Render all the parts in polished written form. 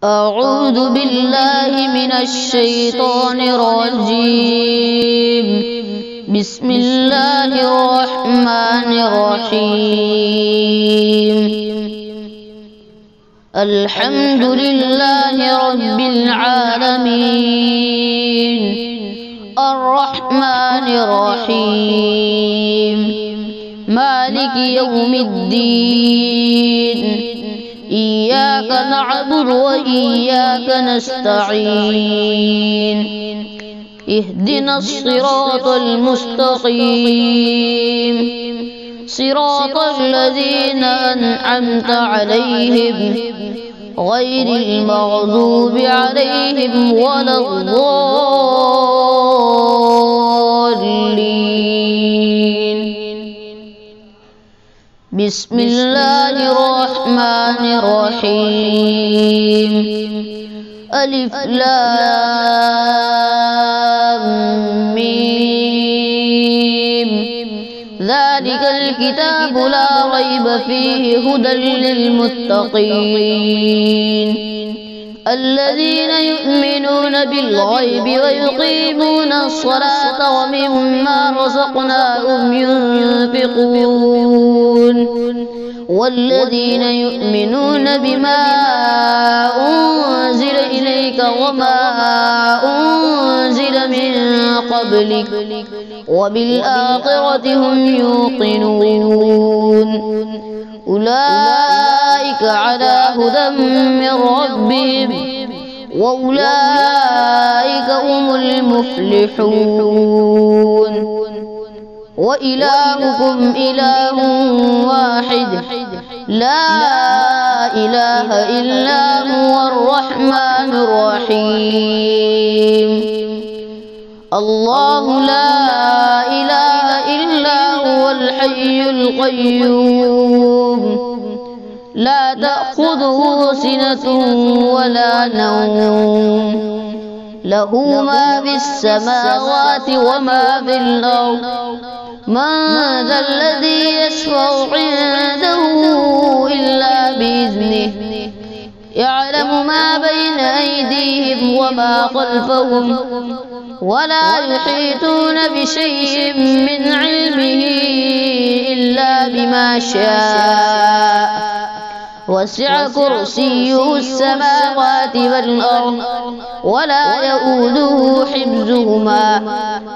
أعوذ بالله من الشيطان الرجيم. بسم الله الرحمن الرحيم. الحمد لله رب العالمين الرحمن الرحيم مالك يوم الدين. إياك نعبد وإياك نستعين. اهدنا الصراط المستقيم صراط الذين أنعمت عليهم غير المغضوب عليهم ولا الضالين. بسم الله الرحمن الرحيم. ألف لام ميم. ذلك الكتاب لا ريب فيه هدى للمتقين الذين يؤمنون بالغيب ويقيمون الصلاة ومما رزقناهم ينفقون والذين يؤمنون بما أنزل إليك وما أنزل من قبلك وبالآخرة هم يوقنون. أولئك على هدى من ربهم وأولئك هم المفلحون. وإلهكم إله واحد لا إله إلا هو الرحمن الرحيم. الله لا إله إلا هو الحي القيوم لا تأخذه سنة ولا نوم له ما في السماوات وما في الأرض. من ذا الذي يشفع عنده إلا بإذنه يعلم ما بين أيديهم وما خلفهم ولا يحيطون بشيء من علمه إلا بما شاء. وسع كرسيه السماوات والأرض ولا يؤوده حفظهما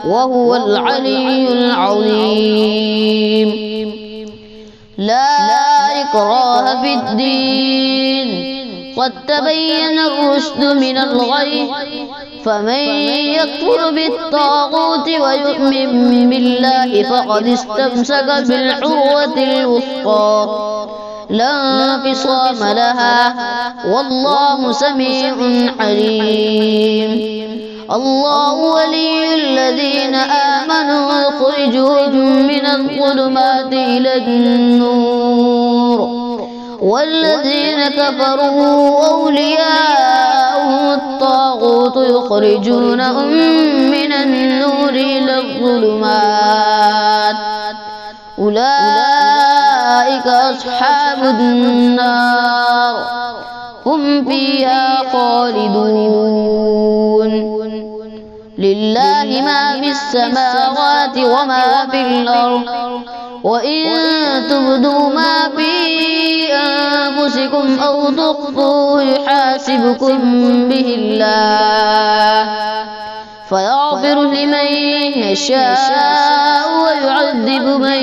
وهو العلي العظيم. لا إكراه في الدين قد تبين الرشد من الغي. فمن يكفر بالطاغوت ويؤمن بالله فقد استمسك بالعروة الوثقى لا انفصام لها والله سميع عليم. الله ولي الذين آمنوا يخرجهم من الظلمات إلى النور والذين كفروا أولياءهم الطاغوت يخرجونهم من النور إلى الظلمات. أولئك أصحاب النار هم فيها خالدون. لله ما في السماوات وما في الأرض وإن تبدوا ما في أنفسكم أو تخفوه يحاسبكم به الله فيغفر لمن يشاء ويعذب من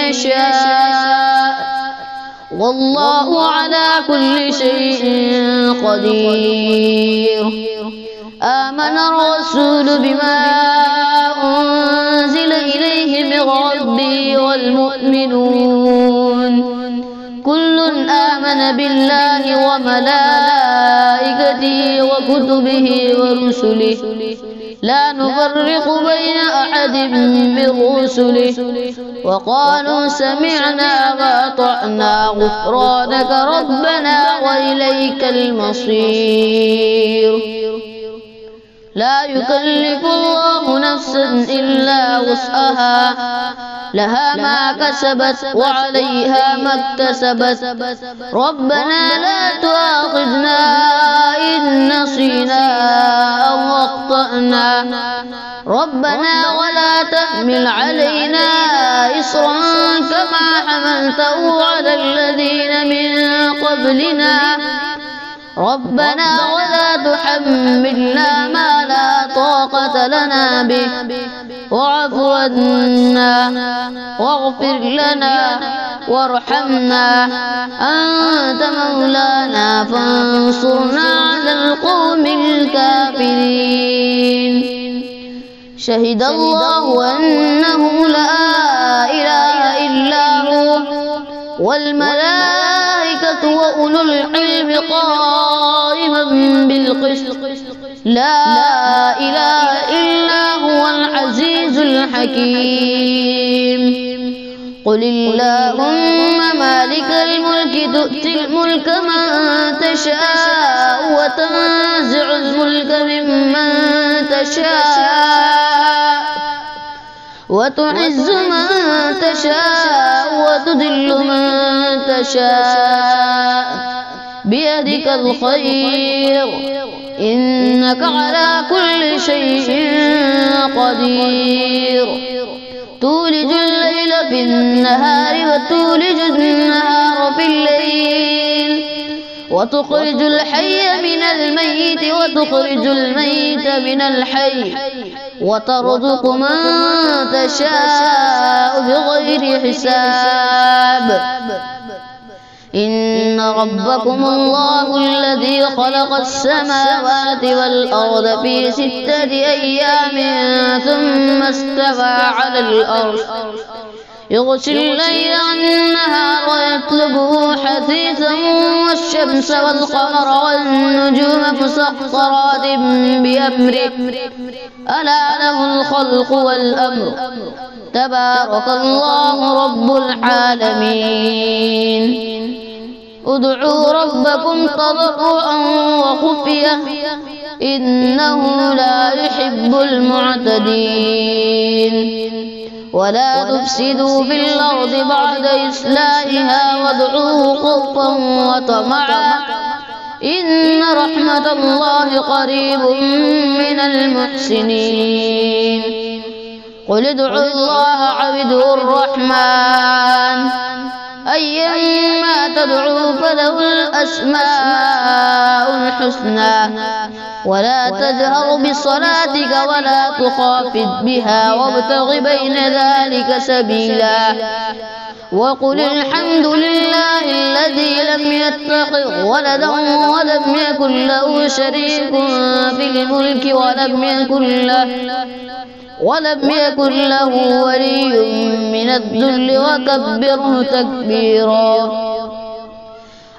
يشاء والله على كل شيء قدير. آمن الرسول بما أنزل إليه من ربه والمؤمنون كل آمن بالله وملائكته وكتبه ورسله لا نفرق بين أحد من رسله وقالوا سمعنا وأطعنا غفرانك ربنا وإليك المصير. لا يكلف الله نفسا إلا وسعها لها ما كسبت وعليها ما اكتسبت. ربنا لا تؤاخذنا إن ربنا ولا تحمل علينا إصرا كما حملته على الذين من قبلنا ربنا ولا تحملنا ما لا طاقة لنا به واعف عنا واغفر لنا وارحمنا أنت مولانا فانصرنا على القوم الكافرين. شهد الله أنه لا إله إلا هو والملائكة وأولو العلم قائما بالقسط لا إله إلا هو العزيز الحكيم. قل اللهم مالك الملك تؤتي الملك من تشاء وتنزع الملك ممن تشاء وتعز من تشاء وتذل من تشاء بيدك الخير إنك على كل شيء قدير. تولج الليل في النهار وتولج النهار في الليل وتخرج الحي من الميت وتخرج الميت من الحي وترزق من تشاء بغير حساب. إن ربكم الله الذي خلق السماوات والأرض في 6 أيام ثم استوى على الأرش يغشي الليل النهار ويطلبه حثيثا والشمس والقمر والنجوم مسخرات بأمره ألا له الخلق والأمر تبارك الله رب العالمين. ادعوا ربكم تضرعا وخفية إنه لا يحب المعتدين. ولا تفسدوا في الأرض بعد إصلاحها وادعوه خوفا وطمعا إن رحمة الله قريب من المحسنين. قل ادعوا الله عبده الرحمن أيما تدعوا فله الأسماء الحسنى ولا تجهر بصلاتك ولا تخافت بها وابتغ بين ذلك سبيلا. وقل الحمد لله الذي لم يتخذ ولدا ولم يكن له شريك في الملك ولم يكن له ولي من الذل وكبره تكبيرا.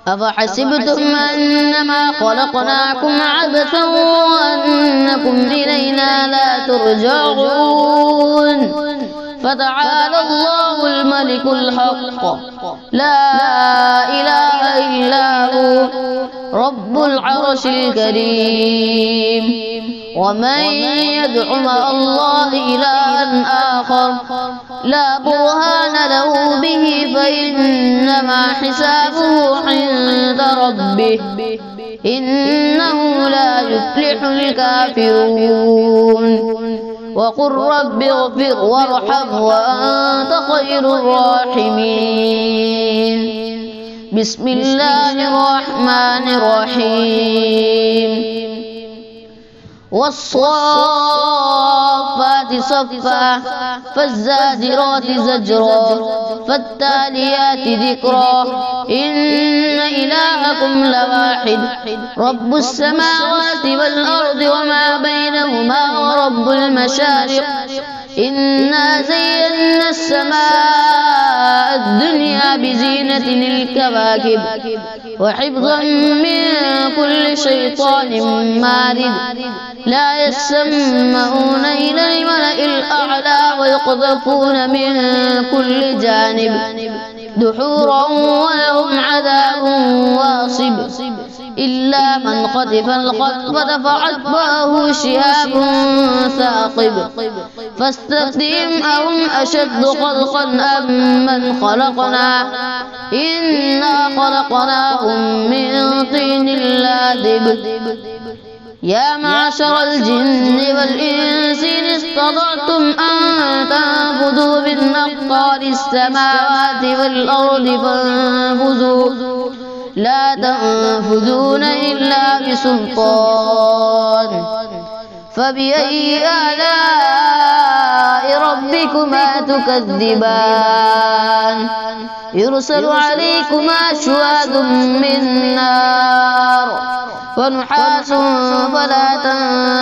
أفحسبتم أنما خلقناكم عبثا وأنكم إلينا لا ترجعون فتعالى الله الملك الحق لا إله إلا هو رب العرش الكريم. ومن يدع مع الله إلها آخر لا برهان له به فإنما حسابه عند ربه إنه لا يفلح الكافرون. وقل رب اغفر وارحم وأنت خير الراحمين. بسم الله الرحمن الرحيم. والصافات صفا فالزاجرات زجرا فالتاليات ذكرا إن إلهكم لواحد رب السماوات والأرض وما بينهما ورب المشارق إنا زينا السماء الدنيا بزينة الكواكب وحفظا من كل شيطان مارد لا يسمعون إلى الملأ الأعلى ويقذفون من كل جانب دحورا ولهم عذاب واصب إلا من خطف الخطفة فأتبعه شهاب ثاقب فاستفتهم أهم أشد خلقا أم من خلقنا إنا خلقناهم من طين لازب يا معشر الجن والإنس إن استطعتم أن تنفذوا من أقطار السماوات والأرض فانفذوا لا تنفذون إلا بسلطان فبأي آلاء ربكما تكذبان يرسل عليكما شواظ من نار ونحاس فلا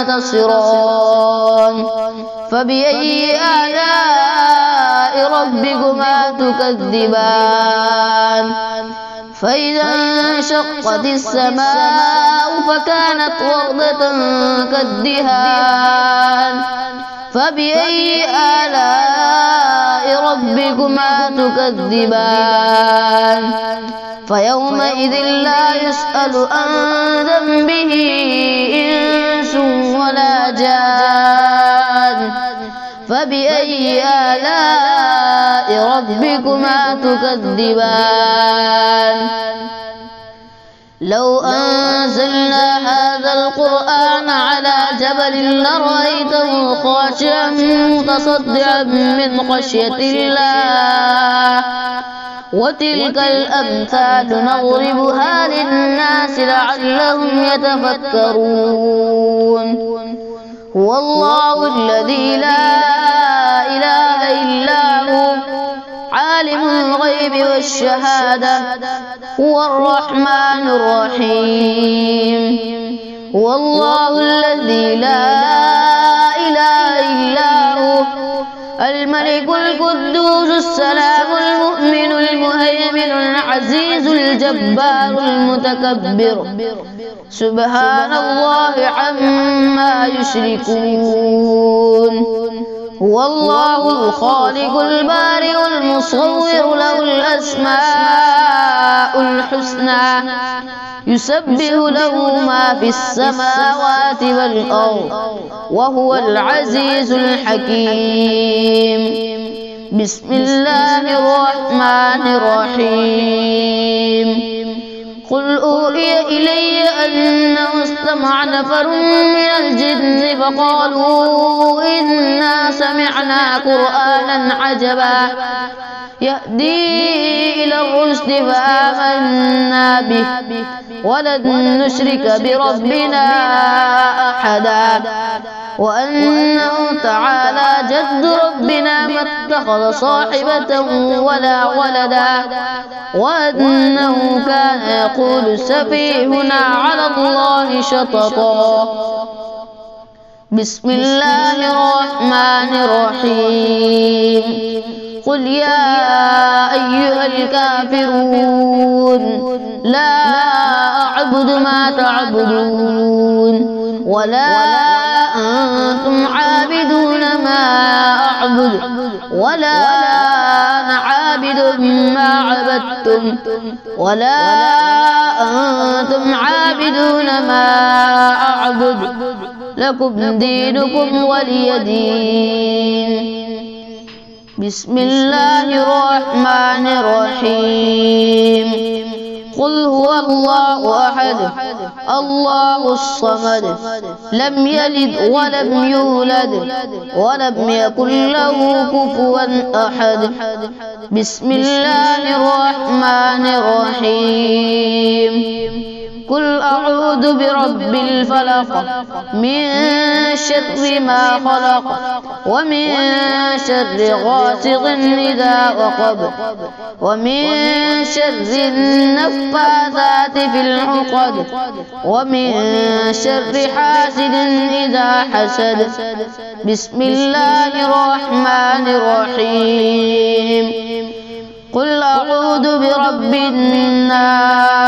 تنتصران فبأي آلاء ربكما تكذبان فإذا انشقت السماء فكانت وردة كالدهان فبأي آلاء ربكما تكذبان فيومئذ لا يسأل عن ذنبه إنس ولا جان فبأي آلاء ربكما تكذبان لو أنزلنا هذا القرآن على جبل لرأيته خاشعا متصدعا من خشية الله وتلك الأمثال نضربها للناس لعلهم يتفكرون هو الله الذي لا إله إلا هو عالم الغيب والشهادة هو الرحمن الرحيم هو الله الذي لا إله إلا هو الملك القدوس السلام المؤمن المهيمن العزيز الجبار المتكبر سبحان الله عما يشركون هو الله الخالق البارئ المصور له الأسماء الحسنى يسبح له ما في السماوات والأرض وهو العزيز الحكيم بسم الله الرحمن الرحيم قل أوحي إلي أنه استمع نفر من الجن فقالوا إنا سمعنا قرآنا عجبا يهدي إلى الرشد فآمنا به ولن نشرك بربنا أحدا وأنه تعالى جد ربنا ما اتخذ صاحبة ولا ولدا وأنه كان يقول سفيهنا على الله شططا بسم الله الرحمن الرحيم قل يا أيها الكافرون لا أعبد ما تعبدون ولا أنتم عابدون ما أعبد ولا أنا عابد ما عبدتم ولا أنتم عابدون ما أعبد لكم دينكم ولي دين بسم الله الرحمن الرحيم قل هو الله أحد الله الصمد لم يلد ولم يولد ولم يكن له كفوا أحد بسم الله الرحمن الرحيم قل أعوذ برب الفلق من شر ما خلق ومن شر غاسق إذا وقب ومن شر النفاثات في العقد ومن شر حاسد إذا حسد بسم الله الرحمن الرحيم قل أعوذ برب الناس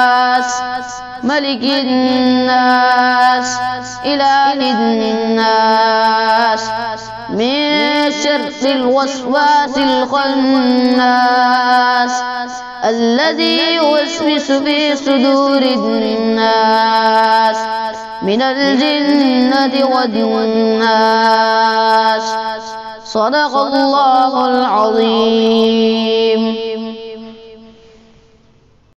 ملك الناس إله الناس من شر الوسواس الخناس الذي يوسوس في صدور الناس من الجنة والناس صدق الله العظيم.